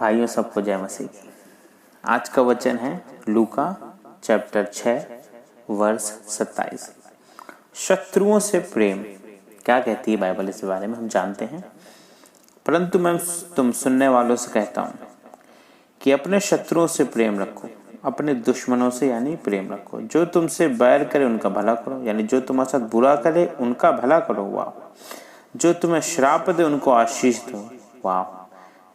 भाइयों सबको जय मसीह। आज का वचन है लूका चैप्टर 6 वर्ष 27। शत्रुओं से प्रेम क्या कहती है बाइबल, इस बारे में हम जानते हैं, परंतु मैं तुम सुनने वालों से कहता हूं कि अपने शत्रुओं से प्रेम रखो, अपने दुश्मनों से यानी प्रेम रखो। जो तुमसे बैर करे उनका भला करो, यानी जो तुम्हारे साथ बुरा करे उनका भला करो, वाह। जो तुम्हें श्राप दे उनको आशीष दो, वाह।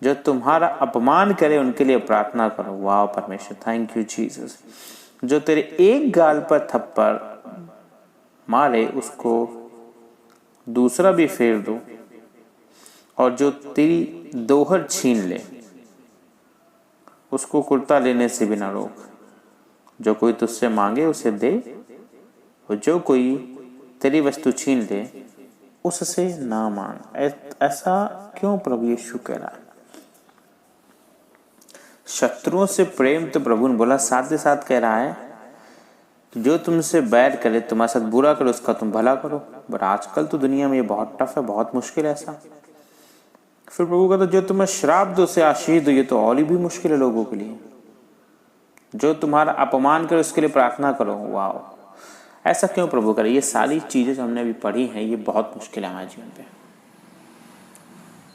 जो तुम्हारा अपमान करे उनके लिए प्रार्थना करो, वाह परमेश्वर, थैंक यू जीसस। जो तेरे एक गाल पर थप्पड़ मारे उसको दूसरा भी फेर दो, और जो तेरी दोहर छीन ले उसको कुर्ता लेने से भी ना रोक। जो कोई तुझसे मांगे उसे दे, और जो कोई तेरी वस्तु छीन ले उससे ना मांग। ऐसा क्यों प्रभु यीशु कह रहा है? शत्रुओं से प्रेम तो प्रभु ने बोला, साथ ही साथ कह रहा है जो तुमसे बैर करे, तुम्हारे साथ बुरा करे, उसका तुम भला करो। बट आजकल तो दुनिया में ये बहुत टफ है, बहुत मुश्किल है ऐसा। फिर प्रभु कहता जो तुम्हें श्राप दो उसे आशीष दो, ये तो और भी मुश्किल है लोगों के लिए। जो तुम्हारा अपमान करे उसके लिए प्रार्थना करो, वाह। ऐसा क्यों प्रभु करे? ये सारी चीजें जो हमने अभी पढ़ी हैं ये बहुत मुश्किल है हमारे जीवन पे।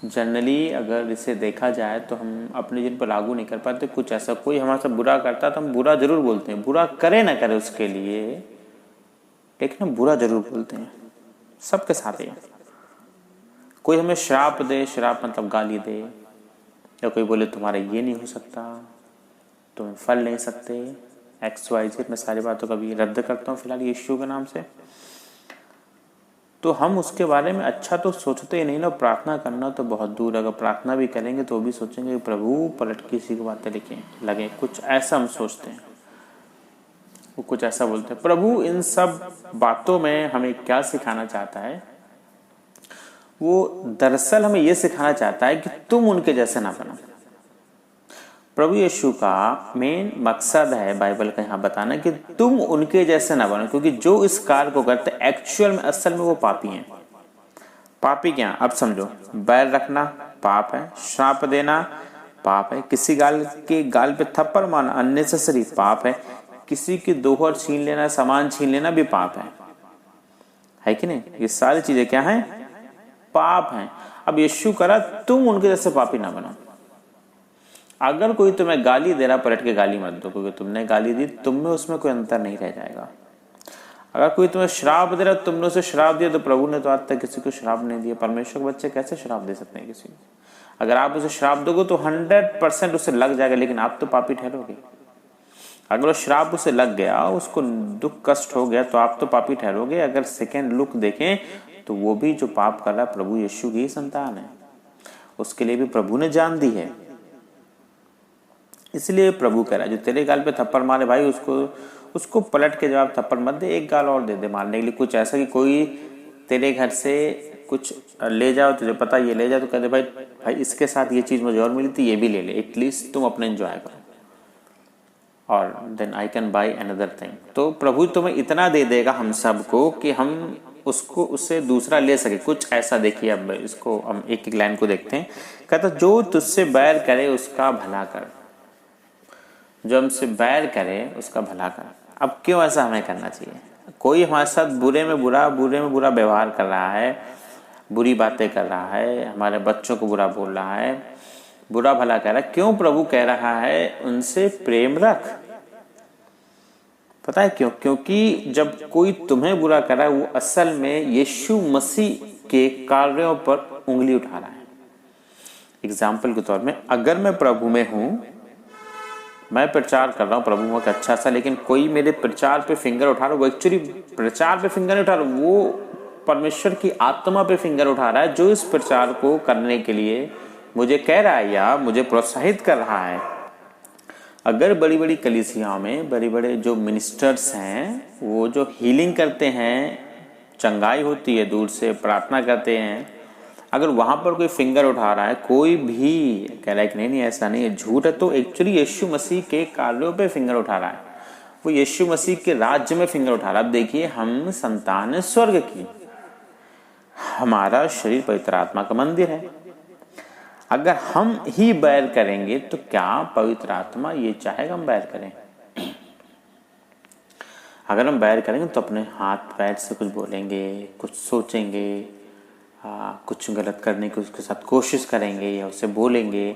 जनरली अगर इसे देखा जाए तो हम अपने जीवन पर लागू नहीं कर पाते। कुछ ऐसा कोई हमारे साथ बुरा करता है तो हम बुरा जरूर बोलते हैं, बुरा करे ना करे उसके लिए, लेकिन हम बुरा जरूर बोलते हैं। सबके साथ है। कोई हमें श्राप दे, श्राप मतलब गाली दे, या कोई बोले तुम्हारा ये नहीं हो सकता, तुम फल नहीं सकते, XYZ। मैं सारी बातों का भी रद्द करता हूँ फिलहाल यीशु के नाम से। तो हम उसके बारे में अच्छा तो सोचते ही नहीं ना। प्रार्थना करना तो बहुत दूर। अगर प्रार्थना भी करेंगे तो भी सोचेंगे कि प्रभु पलट के इसी की बातें लिखें लगे, कुछ ऐसा हम सोचते हैं। वो कुछ ऐसा बोलते हैं। प्रभु इन सब बातों में हमें क्या सिखाना चाहता है? वो दरअसल हमें यह सिखाना चाहता है कि तुम उनके जैसे ना बनो। प्रभु यीशु का मेन मकसद है बाइबल का यहाँ बताना कि तुम उनके जैसे ना बनो, क्योंकि जो इस कार्य को करते एक्चुअल में असल में वो पापी हैं। पापी क्या? अब समझो, बैर रखना पाप है, श्राप देना पाप है, किसी गाल पे थप्पड़ मारना अननेसेसरी पाप है, किसी की दोहर छीन लेना, सामान छीन लेना भी पाप है कि नहीं? ये सारी चीजें क्या है? पाप है। अब यीशु करा तुम उनके जैसे पापी ना बनो। अगर कोई तुम्हें गाली दे रहा, पलट के गाली मत दो, क्योंकि तुमने गाली दी, तुम में उसमें कोई अंतर नहीं रह जाएगा। अगर कोई तुम्हें श्राप दे रहा, तुमने उसे श्राप दिया, तो प्रभु ने तो आज तक किसी को श्राप नहीं दिया। परमेश्वर के बच्चे कैसे श्राप दे सकते हैं किसी को? अगर आप उसे श्राप दोगे तो 100% उसे लग जाएगा, लेकिन आप तो पापी ठहरोगे। अगर वो श्राप उसे लग गया, उसको दुख कष्ट हो गया, तो आप तो पापी ठहरोगे। अगर सेकेंड लुक देखें तो वो भी जो पाप कर रहा है प्रभु यीशु की संतान है, उसके लिए भी प्रभु ने जान दी है। इसलिए प्रभु कह रहा है जो तेरे गाल पे थप्पड़ मारे भाई, उसको पलट के जवाब थप्पड़ मत दे, एक गाल और दे दे मारने के लिए। कुछ ऐसा कि कोई तेरे घर से कुछ ले जाओ, तुझे पता ये ले जाओ, तो कहते भाई इसके साथ ये चीज मुझे और मिली थी, ये भी ले ले, एटलीस्ट तुम अपने एंजॉय करो, और then I can buy another thing. तो प्रभु तुम्हें इतना दे देगा हम सबको कि हम उससे दूसरा ले सके। कुछ ऐसा देखिए, अब इसको हम एक एक लाइन को देखते हैं। कहता जो तुझसे बैर करे उसका भला कर, जो हमसे बैर करे उसका भला कर। अब क्यों ऐसा हमें करना चाहिए? कोई हमारे साथ बुरे में बुरा व्यवहार कर रहा है, बुरी बातें कर रहा है, हमारे बच्चों को बुरा बोल रहा है, बुरा भला कह रहा है, क्यों प्रभु कह रहा है उनसे प्रेम रख? पता है क्यों? क्योंकि जब कोई तुम्हें बुरा कर रहा है वो असल में यीशु मसीह के कार्यों पर उंगली उठा रहा है। एग्जाम्पल के तौर में, अगर मैं प्रभु में हूं, मैं प्रचार कर रहा हूँ प्रभु में अच्छा सा, लेकिन कोई मेरे प्रचार पे फिंगर उठा रहा है, वो एक्चुअली प्रचार पे फिंगर नहीं उठा रहा, वो परमेश्वर की आत्मा पे फिंगर उठा रहा है, जो इस प्रचार को करने के लिए मुझे कह रहा है या मुझे प्रोत्साहित कर रहा है। अगर बड़ी बड़ी कलीसियाओं में बड़े बड़े जो मिनिस्टर्स हैं, वो जो हीलिंग करते हैं, चंगाई होती है, दूर से प्रार्थना करते हैं, अगर वहां पर कोई फिंगर उठा रहा है, कोई भी कह रहा है कि नहीं ऐसा नहीं है, झूठ है, तो एक्चुअली यीशु मसीह के कार्यों पे फिंगर उठा रहा है, वो यीशु मसीह के राज्य में फिंगर उठा रहा है। अब देखिए, हम संतान स्वर्ग की, हमारा शरीर पवित्र आत्मा का मंदिर है। अगर हम ही बैर करेंगे तो क्या पवित्र आत्मा ये चाहेगा हम बैर करें? अगर हम बैर करेंगे तो अपने हाथ पैर से कुछ बोलेंगे, कुछ सोचेंगे, कुछ गलत करने की उसके साथ कोशिश करेंगे या उससे बोलेंगे।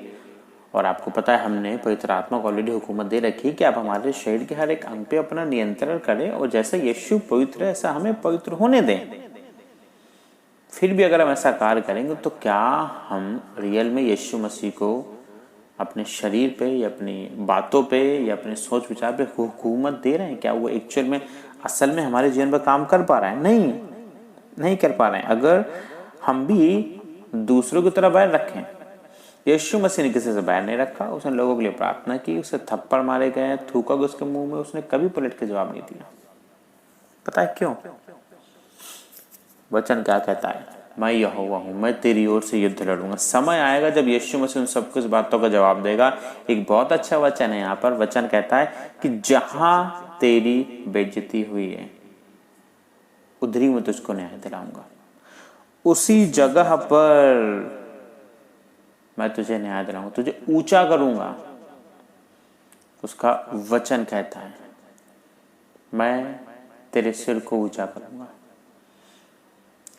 और आपको पता है हमने पवित्र आत्मा को ऑलरेडी हुकूमत दे रखी है कि आप हमारे शरीर के हर एक अंग पे अपना नियंत्रण करें और जैसे यीशु पवित्र है ऐसा हमें पवित्र होने दें। फिर भी अगर हम ऐसा कार्य करेंगे तो क्या हम रियल में यीशु मसीह को अपने शरीर पे या अपनी बातों पे या अपने सोच विचार पे हुकूमत दे रहे हैं? क्या वो एक्चुअल में असल में हमारे जीवन पर काम कर पा रहा है? नहीं कर पा रहे हैं। अगर हम भी दूसरों की तरह बैर रखें, यीशु मसीह ने किसी से बैर नहीं रखा, उसने लोगों के लिए प्रार्थना की, उसे थप्पड़ मारे गए, थूका गया उसके मुंह में, उसने कभी पलट के जवाब नहीं दिया। पता है क्यों? वचन क्या कहता है? मैं यहोवा हूं, मैं तेरी ओर से युद्ध लड़ूंगा। समय आएगा जब यीशु मसीह उन सब कुछ बातों का जवाब देगा। एक बहुत अच्छा वचन है यहाँ पर। वचन कहता है कि जहां तेरी बेइज्जती हुई है उधरी मैं तुझको न्याय दिलाऊंगा, उसी जगह पर मैं तुझे न्याय दिलाऊंगा, तुझे ऊंचा करूंगा। उसका वचन कहता है मैं तेरे सिर को ऊंचा करूंगा।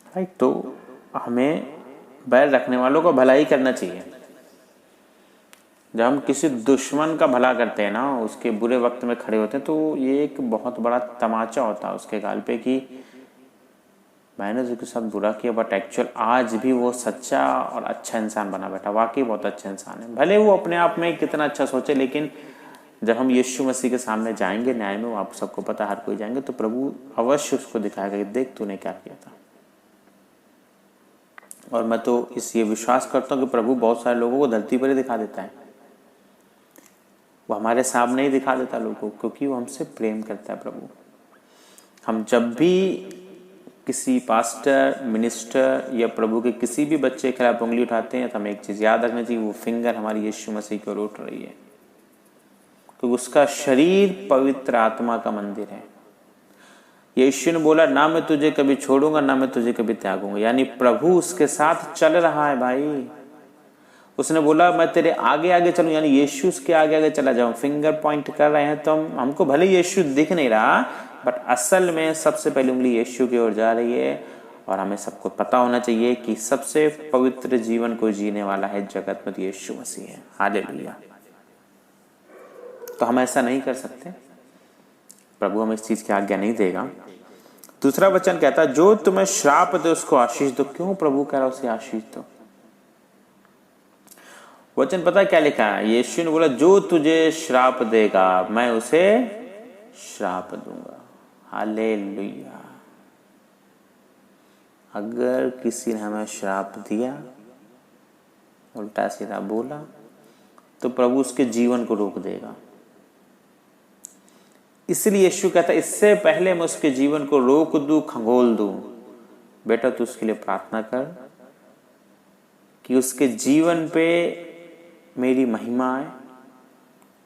राइट? तो हमें बैर रखने वालों को भला ही करना चाहिए। जब हम किसी दुश्मन का भला करते हैं ना, उसके बुरे वक्त में खड़े होते हैं, तो ये एक बहुत बड़ा तमाचा होता है उसके गाल पे कि मैंने उसके साथ बुरा किया बट एक्चुअल आज भी वो सच्चा और अच्छा इंसान बना बैठा, वाकई बहुत अच्छा इंसान है। भले वो अपने आप में कितना अच्छा सोचे, लेकिन जब हम यीशु मसीह के सामने जाएंगे न्याय में, वो आप सबको पता हर कोई जाएंगे, तो प्रभु अवश्य उसको दिखाएगा कि देख तूने क्या किया था। और मैं तो ये विश्वास करता हूँ कि प्रभु बहुत सारे लोगों को धरती पर ही दिखा देता है। वो हमारे सामने ही दिखा देता लोगों को, क्योंकि वो हमसे प्रेम करता है प्रभु। हम जब भी किसी पास्टर, मिनिस्टर या प्रभु के किसी भी बच्चे के खिलाफ उंगली उठाते हैं तो हमें एक चीज याद रखनी चाहिए, वो फिंगर हमारी यीशु मसीह की ओर उठ रही है, क्योंकि उसका शरीर पवित्र आत्मा का मंदिर है। यीशु ने बोला ना मैं तुझे कभी छोड़ूंगा ना मैं तुझे कभी त्यागूंगा, यानी प्रभु उसके साथ चल रहा है भाई। उसने बोला मैं तेरे आगे आगे चलूं, यानी यीशु उसके आगे आगे चला जाऊं। फिंगर पॉइंट कर रहे हैं तो हमको भले यीशु दिख नहीं रहा, बट असल में सबसे पहली उंगली यीशु की ओर जा रही है। और हमें सबको पता होना चाहिए कि सबसे पवित्र जीवन को जीने वाला है जगत में यीशु मसीह है। हालेलुया। तो हम ऐसा नहीं कर सकते, प्रभु हमें इस चीज की आज्ञा नहीं देगा। दूसरा वचन कहता है जो तुम्हें श्राप दे उसको आशीष दो। क्यों प्रभु कह रहा है उसे आशीष दो? वचन पता क्या लिखा है? यीशु ने बोला जो तुझे श्राप देगा मैं उसे श्राप दूंगा। हालेलुया। अगर किसी ने हमें श्राप दिया, उल्टा सीधा बोला, तो प्रभु उसके जीवन को रोक देगा। इसलिए यीशु कहता है इससे पहले मैं उसके जीवन को रोक दूं, खंगोल दूं, बेटा तू उसके लिए प्रार्थना कर कि उसके जीवन पे मेरी महिमा है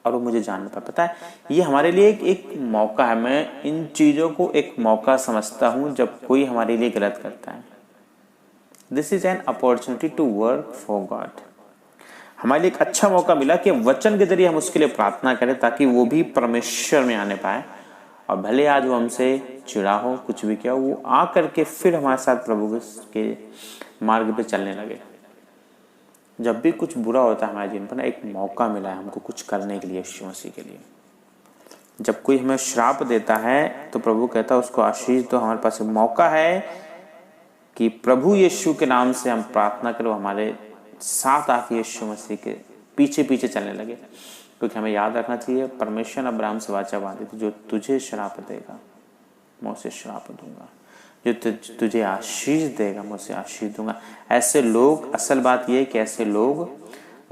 और वो मुझे जान पाए। पता है ये हमारे लिए एक मौका है। मैं इन चीजों को एक मौका समझता हूं जब कोई हमारे लिए गलत करता है। This is an opportunity to work for God. हमारे लिए एक अच्छा मौका मिला कि वचन के जरिए हम उसके लिए प्रार्थना करें ताकि वो भी परमेश्वर में आने पाए। और भले आज वो हमसे चिढ़ा हो, कुछ भी किया हो, वो आ करके फिर हमारे साथ प्रभु के मार्ग पे चलने लगे। जब भी कुछ बुरा होता है हमारे जीवन पर ना, एक मौका मिला है हमको कुछ करने के लिए यीशु मसीह के लिए। जब कोई हमें श्राप देता है तो प्रभु कहता है उसको आशीष दो। हमारे पास मौका है कि प्रभु यीशु के नाम से हम प्रार्थना करो, हमारे साथ आके यीशु मसीह के पीछे पीछे चलने लगे। क्योंकि हमें याद रखना चाहिए परमेश्वर ने अब्राहम से वाचा बांधी थी, जो तुझे श्राप देगा मैं उसे श्राप दूंगा, जो तुझे आशीष देगा मैं उसे आशीष दूंगा। ऐसे लोग, असल बात यह है कि ऐसे लोग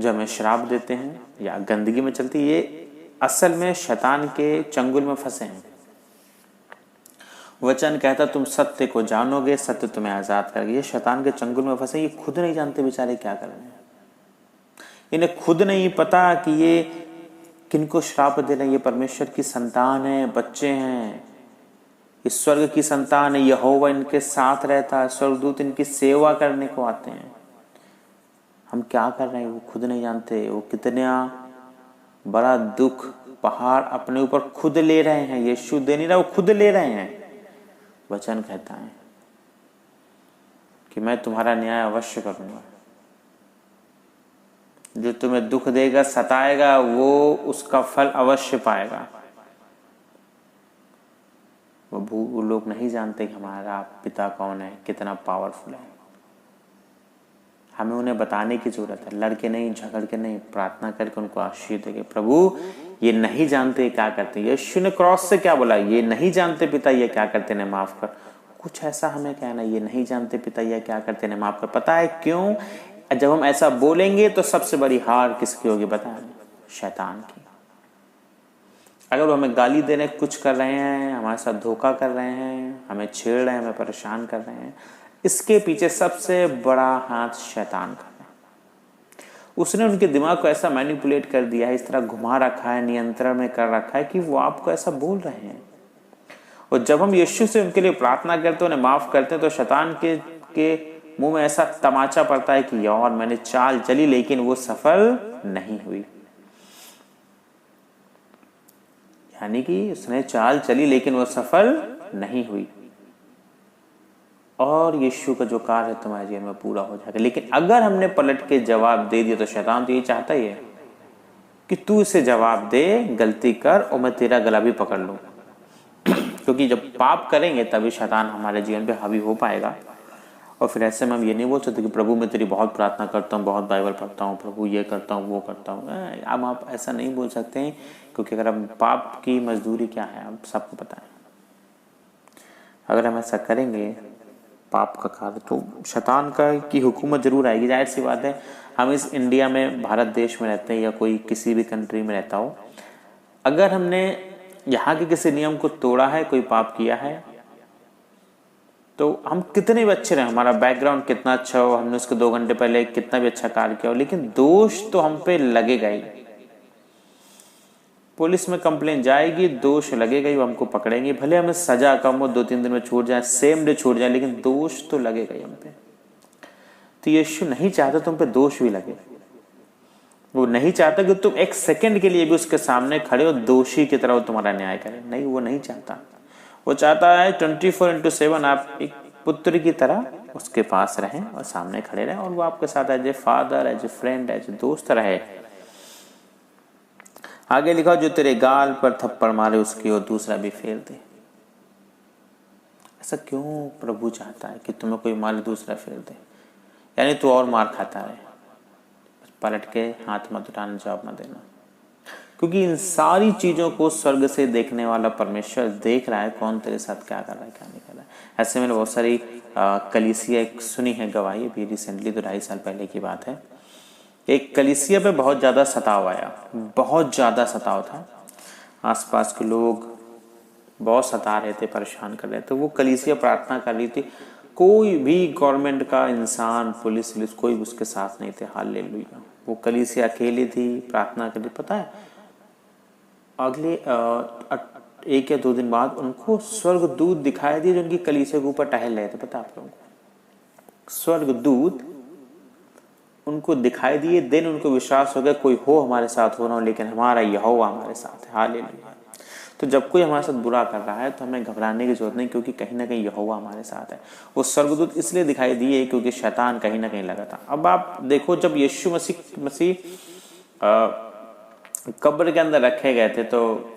जो हमें श्राप देते हैं या गंदगी में चलती है, ये असल में शैतान के चंगुल में फंसे हैं। वचन कहता तुम सत्य को जानोगे, सत्य तुम्हें आजाद करेगा। ये शैतान के चंगुल में फंसे, ये खुद नहीं जानते बेचारे क्या कर रहे हैं। इन्हें खुद नहीं पता कि ये किनको श्राप दे रहे हैं। ये परमेश्वर की संतान है, बच्चे हैं, इस स्वर्ग की संतान है। यहोवा इनके साथ रहता है, स्वर्गदूत इनकी सेवा करने को आते हैं। हम क्या कर रहे हैं वो खुद नहीं जानते। वो कितना बड़ा दुख पहाड़ अपने ऊपर खुद ले रहे हैं। यीशु दे नहीं रहा, वो खुद ले रहे हैं। वचन कहता है कि मैं तुम्हारा न्याय अवश्य करूंगा। जो तुम्हें दुख देगा, सताएगा, वो उसका फल अवश्य पाएगा। वो लोग नहीं जानते कि हमारा पिता कौन है, कितना पावरफुल है। हमें उन्हें बताने की जरूरत है। लड़के नहीं, झगड़ के नहीं, प्रार्थना करके उनको आशीर्वाद देंगे। प्रभु ये नहीं जानते क्या करते हैं। यीशु ने क्रॉस से क्या बोला? ये नहीं जानते पिता ये क्या करते, ने माफ कर। कुछ ऐसा हमें कहना, ये नहीं जानते पिता ये क्या करते, ने माफ कर। पता है क्यों? जब हम ऐसा बोलेंगे तो सबसे बड़ी हार किसकी होगी बताएं? शैतान की। अगर वो हमें गाली दे रहे हैं, कुछ कर रहे हैं, हमारे साथ धोखा कर रहे हैं, हमें छेड़ रहे हैं, हमें परेशान कर रहे हैं, इसके पीछे सबसे बड़ा हाथ शैतान का है। उसने उनके दिमाग को ऐसा मैनिपुलेट कर दिया है, इस तरह घुमा रखा है, नियंत्रण में कर रखा है कि वो आपको ऐसा बोल रहे हैं। और जब हम यीशु से उनके लिए प्रार्थना करते, उन्हें माफ करते हैं, तो शैतान के मुंह में ऐसा तमाचा पड़ता है कि यार मैंने चाल चली लेकिन वो सफल नहीं हुई। यानी कि उसने चाल चली लेकिन वो सफल नहीं हुई। और यीशु का जो कार्य है तुम्हारे जीवन में पूरा हो जाएगा। लेकिन अगर हमने पलट के जवाब दे दिया तो शैतान तो ये चाहता ही है कि तू इसे जवाब दे, गलती कर और मैं तेरा गला भी पकड़ लूं। क्योंकि जब पाप करेंगे तभी शैतान हमारे जीवन पे हावी हो पाएगा। और फिर ऐसे में हम ये नहीं बोल सकते कि प्रभु मैं तेरी बहुत प्रार्थना करता हूँ, बहुत बाइबल पढ़ता हूँ, प्रभु ये करता हूँ, वो करता हूँ। अब आप ऐसा नहीं बोल सकते हैं, क्योंकि अगर हम पाप की मजदूरी क्या है आप सबको पता है। अगर हम ऐसा करेंगे पाप का कार्य तो शैतान का की हुकूमत जरूर आएगी। जाहिर सी बात है, हम इस इंडिया में, भारत देश में रहते हैं या कोई किसी भी कंट्री में रहता हो, अगर हमने यहाँ के किसी नियम को तोड़ा है, कोई पाप किया है, तो हम कितने भी अच्छे रहे, हमारा बैकग्राउंड कितना अच्छा हो, हमने उसके 2 घंटे पहले कितना भी अच्छा कार्य किया हो, लेकिन दोष तो हम पे लगेगा ही। पुलिस में कंप्लेन जाएगी, दोष लगेगा ही, वो हमको पकड़ेंगे। भले हमें सजा कम हो, 2-3 दिन में छूट जाए, सेम डे छूट जाए, लेकिन दोष तो लगेगा ही हम पे। तो यीशु नहीं चाहता तुम पे दोष भी लगे। वो नहीं चाहता कि तुम 1 सेकंड के लिए भी उसके सामने खड़े हो दोषी की तरह वो तुम्हारा न्याय करे। नहीं, वो नहीं चाहता। वो चाहता है 24/7 आप एक पुत्र की तरह उसके पास रहें और सामने खड़े रहें, और वो आपके साथ as a father, as a friend, as a दोस्त रहे। आगे लिखा, जो तेरे गाल पर थप्पड़ मारे उसकी और दूसरा भी फेर दे। ऐसा क्यों प्रभु चाहता है कि तुम्हें कोई मारे दूसरा फेर दे? यानी तू और मार खाता है, पलट के हाथ मत उठाना, जवाब मत देना। क्योंकि इन सारी चीजों को स्वर्ग से देखने वाला परमेश्वर देख रहा है, कौन तेरे साथ क्या कर रहा है, क्या नहीं कर रहा है। ऐसे मैंने बहुत सारी कलीसिया सुनी है गवाही, भी रिसेंटली तो 2.5 साल पहले की बात है। एक कलीसिया पे बहुत ज्यादा सताव आया, बहुत ज्यादा सताव था। आसपास के लोग बहुत सता रहे थे, परेशान कर रहे थे। वो कलीसिया प्रार्थना कर रही थी, कोई भी गवर्नमेंट का इंसान, पुलिस कोई उसके साथ नहीं थे। हालेलुया। वो कलीसिया अकेली थी, प्रार्थना कर रही। पता है अगले 1 या 2 दिन बाद उनको स्वर्गदूत दिखाई दिए, जो उनकी कलीसिया के ऊपर टहल रहे थे। पता आप लोगों को स्वर्गदूत उनको दिखाई दिए। दिन उनको विश्वास हो गया कोई हो हमारे साथ, हो ना हो, लेकिन हमारा यहोवा हमारे साथ है। हालेलुया। तो जब कोई हमारे साथ बुरा कर रहा है तो हमें घबराने की जरूरत नहीं, क्योंकि कहीं ना कहीं यहोवा हमारे साथ है। वो स्वर्गदूत इसलिए दिखाई दिए क्योंकि शैतान कहीं ना कहीं लगा था। अब आप देखो, जब यीशु मसीह कब्र के अंदर रखे गए थे, तो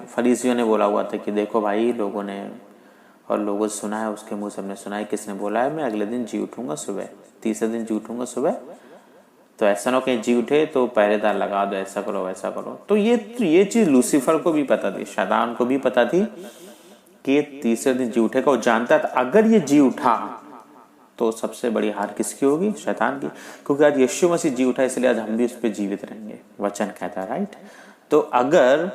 फरीसियों ने बोला हुआ था कि देखो भाई, लोगों ने सुना है, उसके मुंह से हमने सुना है, किसने बोला है, मैं अगले दिन जी उठूंगा सुबह, तीसरे दिन जी उठूंगा सुबह। तो ऐसा ना कहीं जी उठे तो पहरेदार लगा दो, ऐसा करो वैसा करो। तो ये चीज लूसीफर को भी पता थी, शैतान को भी पता थी कि तीसरे दिन जी उठेगा। वो जानता था अगर ये जी उठा तो सबसे बड़ी हार किसकी होगी? शैतान की। क्योंकि आज यीशु मसीह जी उठा, इसलिए आज हम भी उस पर जीवित रहेंगे, वचन कहता है, राइट। तो अगर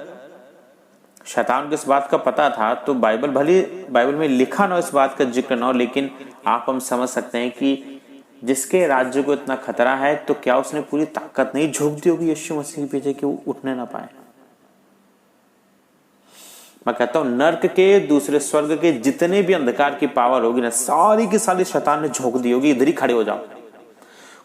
शैतान को इस बात का पता था तो बाइबल में लिखा ना, इस बात का जिक्र ना हो, लेकिन आप हम समझ सकते हैं कि जिसके राज्य को इतना खतरा है, तो क्या उसने पूरी ताकत नहीं झोंक दी होगी यीशु मसीह के पीछे कि वो उठने ना पाए? मैं कहता हूं नर्क के, दूसरे स्वर्ग के जितने भी अंधकार की पावर होगी ना, सारी की सारी शैतान ने झोंक दी होगी, इधर ही खड़े हो जाओ।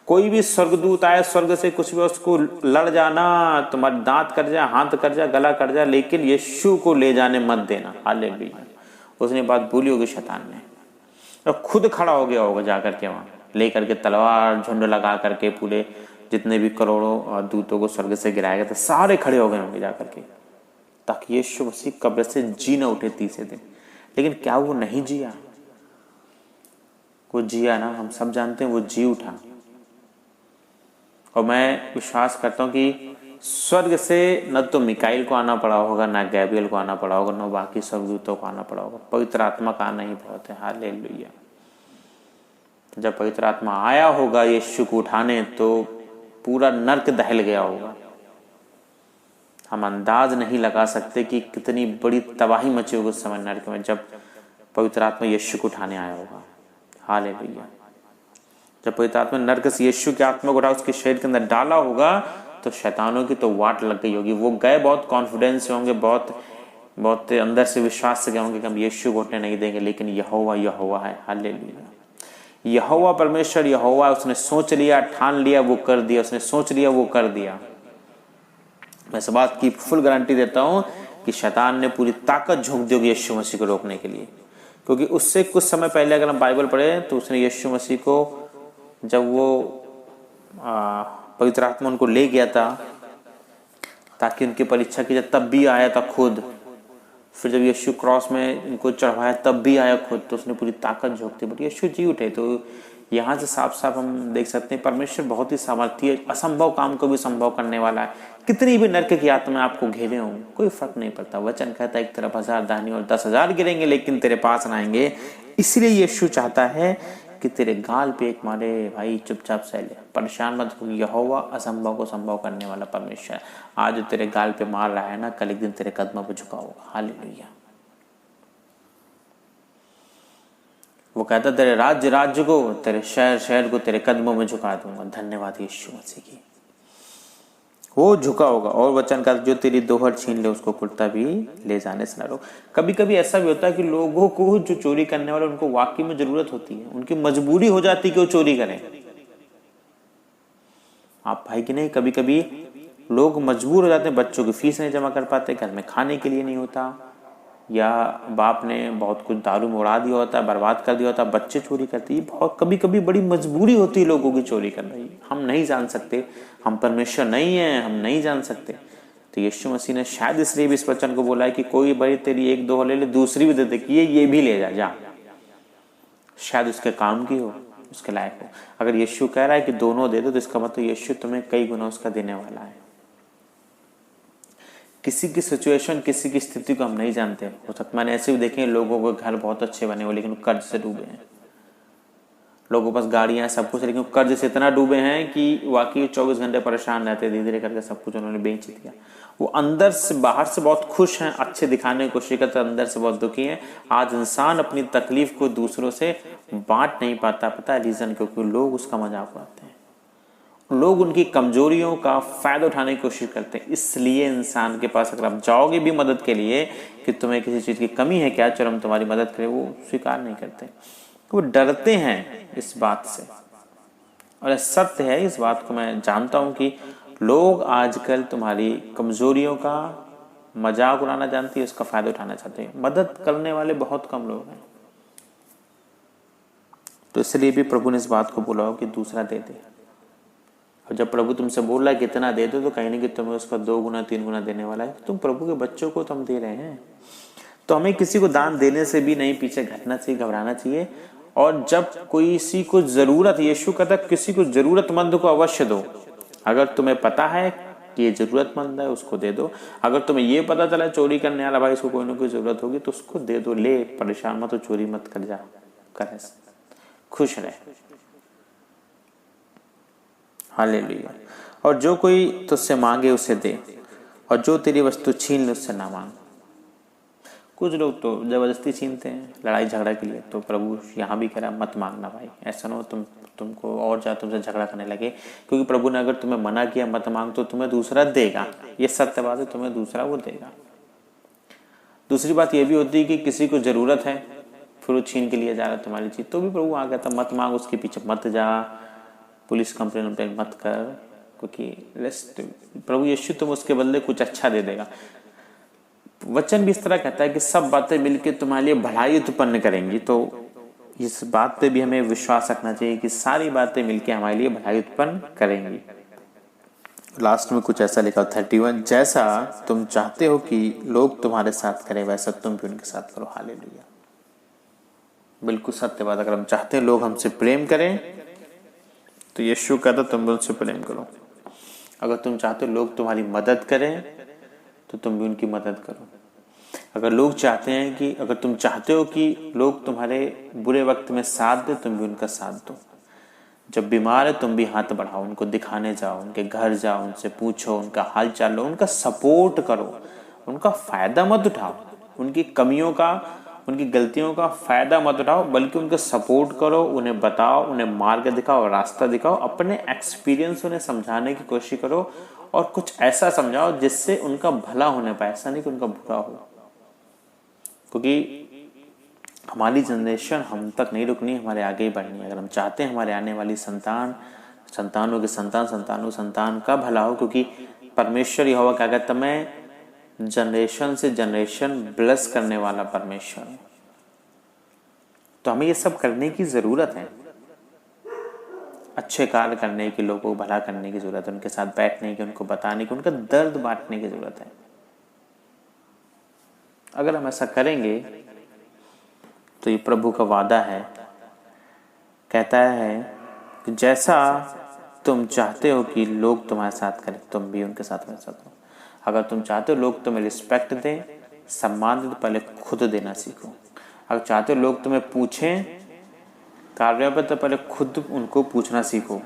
कोई भी स्वर्गदूत आए स्वर्ग से कुछ भी, उसको लड़ जाना, तुम्हारे दांत कट जाए, हाथ कट जाए, गला कट जाए, लेकिन यीशु को ले जाने मत देना। हालेलुया। उसने बात बोली होगी शैतान ने, और खुद खड़ा हो गया होगा जाकर के वहां, लेकर के तलवार झुंड लगा करके, पूरे जितने भी करोड़ों दूतों को स्वर्ग से गिराया गया था सारे खड़े हो गए होंगे जाकर के, ताकि यीशु मसीह कब्र से जी न उठे तीसरे दिन। लेकिन क्या वो नहीं जिया? वो जिया ना, हम सब जानते हैं वो जी उठा। और मैं विश्वास करता हूं कि स्वर्ग से न तो मिकाइल को आना पड़ा होगा, ना गैब्रियल को आना पड़ा होगा, न बाकी स्वर्गदूतों को आना पड़ा होगा, पवित्र आत्मा का आना ही बहुत है। हालेलुया। जब पवित्र आत्मा आया होगा यीशु को उठाने, तो पूरा नर्क दहल गया होगा। हम अंदाज नहीं लगा सकते कि कितनी बड़ी तबाही मची होगी उस समय नर्क में, जब पवित्र आत्मा यीशु को उठाने आया होगा। हालेलुया। जब पवित्र आत्मा नर्क से यीशु की आत्मा को उठा उसके शरीर के अंदर डाला होगा, तो शैतानों की तो वाट लग गई होगी। वो गए बहुत कॉन्फिडेंस से होंगे, बहुत अंदर से विश्वास से गए होंगे कि हम यीशु को उठने नहीं देंगे, लेकिन यहोवा यहोवा है। हालेलुया। यहोवा परमेश्वर यहोवा, उसने सोच लिया, ठान लिया, वो कर दिया। उसने सोच लिया, वो कर दिया। मैं इस बात की फुल गारंटी देता हूं कि शैतान ने पूरी ताकत झोंक दी होगी यीशु मसीह को रोकने के लिए, क्योंकि उससे कुछ समय पहले अगर हम बाइबल पढ़े तो उसने यीशु मसीह को, जब वो पवित्र आत्मा उनको ले गया था ताकि उनकी परीक्षा की जाए, तब भी आया था खुद। फिर जब यीशु क्रॉस में इनको चढ़वाया तब भी आया खुद, तो उसने पूरी ताकत झोंक दी, बट यीशु जी उठे। तो यहाँ से साफ साफ हम देख सकते हैं परमेश्वर बहुत ही सामर्थ्य है, असंभव काम को भी संभव करने वाला है। कितनी भी नरक की आत्मा आपको घेरे हों, कोई फर्क नहीं पड़ता। वचन कहता है एक तरफ 1000 दाहिनी और 10,000 गिरेंगे, लेकिन तेरे पास ना आएंगे। इसलिए यीशु चाहता है कि तेरे गाल पे एक मारे, भाई चुपचाप सह ले, परेशान मत हो। यहोवा असंभव को संभव करने वाला परमेश्वर आज तेरे गाल पे मार रहा है ना, कल एक दिन तेरे कदमों पे झुका होगा। हालेलुया। वो कहता तेरे राज्य को, तेरे शहर को तेरे कदमों में झुका दूंगा। धन्यवाद यीशु मसीह की। वो झुका होगा। और वचन का जो तेरी दोहर छीन ले उसको कुर्ता भी ले जाने से न रोक। कभी कभी ऐसा भी होता है कि लोगों को, जो चोरी करने वाले, उनको वाकई में जरूरत होती है, उनकी मजबूरी हो जाती है कि वो चोरी करें। आप भाई कि नहीं, कभी कभी लोग मजबूर हो जाते हैं, बच्चों की फीस नहीं जमा कर पाते, घर में खाने के लिए नहीं होता, या बाप ने बहुत कुछ दारू में उड़ा दिया होता है, बर्बाद कर दिया होता है, बच्चे चोरी करते हैं। बहुत कभी कभी बड़ी मजबूरी होती है लोगों की चोरी करना। हम नहीं जान सकते, हम परमेश्वर नहीं है, हम नहीं जान सकते। तो यीशु मसीह ने शायद इसलिए भी इस वचन को बोला है कि कोई भाई तेरी एक दो ले ले, दूसरी भी दे दे कि ये भी ले जा, शायद उसके काम की हो, उसके लायक हो। अगर यीशु कह रहा है कि दोनों दे दो, तो इसका मतलब यीशु तुम्हें कई गुना उसका देने वाला है। किसी की सिचुएशन, किसी की स्थिति को हम नहीं जानते। हो सकता, मैंने ऐसे भी देखे लोगों के घर बहुत अच्छे बने हुए, लेकिन कर्ज से डूबे हैं। लोगों के पास गाड़ियां, सब कुछ, लेकिन कर्ज से इतना डूबे हैं कि वाकई 24 घंटे परेशान रहते। धीरे धीरे करके सब कुछ उन्होंने बेच दिया। वो अंदर से, बाहर से बहुत खुश हैं, अच्छे दिखाने की कोशिश करते, अंदर से बहुत दुखी हैं। आज इंसान अपनी तकलीफ को दूसरों से बांट नहीं पाता। पता है रीजन? क्योंकि लोग उसका मजाक उड़ाते हैं, लोग उनकी कमजोरियों का फायदा उठाने की कोशिश करते हैं। इसलिए इंसान के पास अगर आप जाओगे भी मदद के लिए कि तुम्हें किसी चीज की कमी है क्या, चलो हम तुम्हारी मदद करें, वो स्वीकार नहीं करते। वो डरते हैं इस बात से। और सत्य है, इस बात को मैं जानता हूं कि लोग आजकल तुम्हारी कमजोरियों का मजाक उड़ाना जानते हैं, उसका फायदा उठाना चाहते हैं। मदद करने वाले बहुत कम लोग हैं। तो इसलिए भी प्रभु ने इस बात को बोला हो कि दूसरा दे दे। और जब प्रभु तुमसे बोल रहा है कितना दे दो, तो कहीं ना कहीं तुम्हें उसका 2 गुना 3 गुना देने वाला है। तुम प्रभु के बच्चों को तो हम दे रहे हैं, तो हमें किसी को दान देने से भी नहीं पीछे घटना चाहिए, घबराना चाहिए। और जब किसी को जरूरत, यीशु कहता किसी को जरूरतमंद को अवश्य दो। अगर तुम्हें पता है कि ये जरूरतमंद है, उसको दे दो। अगर तुम्हें ये पता चला चोरी करने वाला भाई, इसको कोई ना कोई जरूरत होगी, तो उसको दे दो। ले, परेशान मत हो, चोरी मत कर जा, करे, खुश रहे। हालेलुया। और जो कोई तुझसे मांगे उसे दे, और जो तेरी वस्तु छीन ले उससे ना मांग। कुछ लोग तो जबरदस्ती छीनते हैं लड़ाई झगड़ा के लिए। तो प्रभु यहाँ भी कह रहा मत मांगना भाई, ऐसा ना हो तुमको और ज्यादा तुमसे झगड़ा करने लगे। क्योंकि प्रभु ने अगर तुम्हें मना किया मत मांग, तो तुम्हें दूसरा देगा। ये सत्य बात है, तुम्हें दूसरा वो देगा। दूसरी बात ये भी होती है कि किसी को जरूरत है, फिर वो छीन के लिए जा रहा है तुम्हारी चीज, तो भी प्रभु आ कहता मत मांग, उसके पीछे मत जा, पुलिस कंप्लेन पे मत कर, क्योंकि प्रभु यीशु तुम उसके बदले कुछ अच्छा दे देगा। वचन भी इस तरह कहता है कि सब बातें मिलकर तुम्हारे लिए भलाई उत्पन्न करेंगी। तो इस बात पे भी हमें विश्वास रखना चाहिए कि सारी बातें मिलकर हमारे लिए भलाई उत्पन्न करेंगी। लास्ट में कुछ ऐसा लिखा 31, जैसा तुम चाहते हो कि लोग तुम्हारे साथ करें वैसा तुम भी उनके साथ करो। हालेलुया, बिल्कुल सत्य बात। अगर हम चाहते हैं लोग हमसे प्रेम करें तो यीशु कहता तुम भी उनसे प्रेम करो। अगर तुम चाहते हो लोग तुम्हारी मदद करें तो तुम भी उनकी मदद करो। अगर लोग चाहते हैं कि अगर तुम चाहते हो कि लोग तुम्हारे बुरे वक्त में साथ दे, तुम भी उनका साथ दो। जब बीमार है तुम भी हाथ बढ़ाओ, उनको दिखाने जाओ, उनके घर जाओ, उनसे पूछो, उनका हाल चाल लो, उनका सपोर्ट करो, उनका फायदा मत उठाओ, उनकी कमियों का, उनकी गलतियों का फायदा मत उठाओ, बल्कि उनका सपोर्ट करो, उन्हें बताओ, उन्हें मार्ग दिखाओ, रास्ता दिखाओ, अपने एक्सपीरियंस उन्हें समझाने की कोशिश करो और कुछ ऐसा समझाओ जिससे उनका भला होने पाए, ऐसा नहीं कि उनका बुरा हो। क्योंकि हमारी जनरेशन हम तक नहीं रुकनी, हमारे आगे ही बढ़नी है। अगर हम चाहते हैं हमारे आने वाली संतान, संतानों के संतान, संतानों संतान का भला हो, क्योंकि परमेश्वर यहोवा क्या कहता है, मैं जनरेशन से जनरेशन ब्लेस करने वाला परमेश्वर हूं। तो हमें ये सब करने की जरूरत है, अच्छे कार्य करने की, लोगों को भला करने की जरूरत है, उनके साथ बैठने की, उनको बताने की, उनका दर्द बांटने की जरूरत है। अगर हम ऐसा करेंगे तो ये प्रभु का वादा है, कहता है कि जैसा तुम चाहते हो कि लोग तुम्हारे साथ करें तुम भी उनके साथ वैसा करो। अगर तुम चाहते हो लोग तुम्हें रिस्पेक्ट दें, सम्मान दें, तो पहले खुद देना सीखो। अगर चाहते हो लोग तुम्हें पूछें कार्यों पर, तो पहले खुद उनको पूछना सीखो।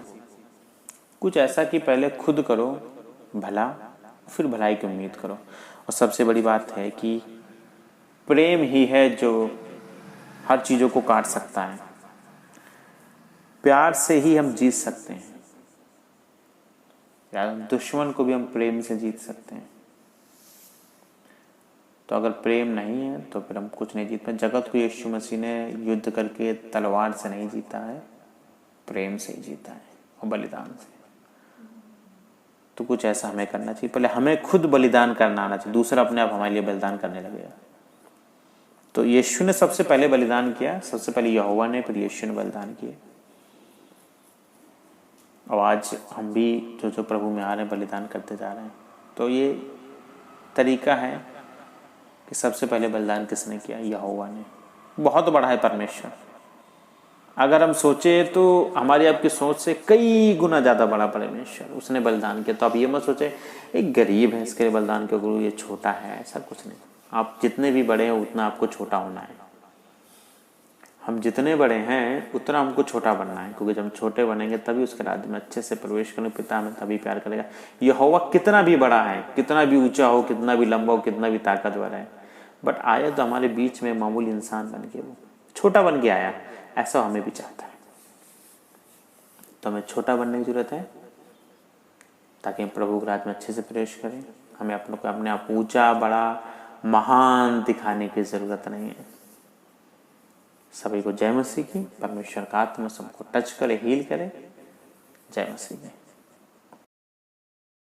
कुछ ऐसा कि पहले खुद करो भला, फिर भलाई की उम्मीद करो। और सबसे बड़ी बात है कि प्रेम ही है जो हर चीजों को काट सकता है। प्यार से ही हम जीत सकते हैं, यार दुश्मन को भी हम प्रेम से जीत सकते हैं। तो अगर प्रेम नहीं है तो फिर हम कुछ नहीं जीत पाए। जगत को यीशु मसीह ने युद्ध करके तलवार से नहीं जीता है, प्रेम से ही जीता है और बलिदान से। तो कुछ ऐसा हमें करना चाहिए, पहले हमें खुद बलिदान करना आना चाहिए, दूसरा अपने आप हमारे लिए बलिदान करने लगेगा। तो यीशु ने सबसे पहले बलिदान किया, सबसे पहले यहोवा ने, फिर यीशु ने बलिदान किए। और आज हम भी जो जो प्रभु में आ रहे हैं बलिदान करते जा रहे हैं। तो ये तरीका है कि सबसे पहले बलिदान किसने किया, यहोवा ने। बहुत बड़ा है परमेश्वर। अगर हम सोचे तो हमारी आपकी सोच से कई गुना ज्यादा बड़ा परमेश्वर, उसने बलिदान किया। तो आप ये मत सोचे एक गरीब है इसके लिए बलिदान क्यों करूं, ये छोटा है, ऐसा कुछ नहीं। आप जितने भी बड़े हैं उतना आपको छोटा होना है। हम जितने बड़े हैं उतना हमको छोटा बनना है, क्योंकि जब हम छोटे बनेंगे तभी उसके राज्य में अच्छे से प्रवेश करेंगे, पिता हमें तभी प्यार करेगा। यहोवा कितना भी बड़ा है, कितना भी ऊंचा हो, कितना भी लंबा हो, कितना भी ताकतवर है, बट आया तो हमारे बीच में मामूली इंसान बन के, वो छोटा बन के आया। ऐसा हमें भी चाहता है। तो हमें छोटा बनने की जरूरत है ताकि हम प्रभु के राज्य में अच्छे से प्रवेश करें। हमें अपने आप ऊंचा, बड़ा, महान दिखाने की जरूरत नहीं है। सभी को जय मसीह की। परमेश्वर का आत्मा सबको टच करे, हील करे। जय मसीह।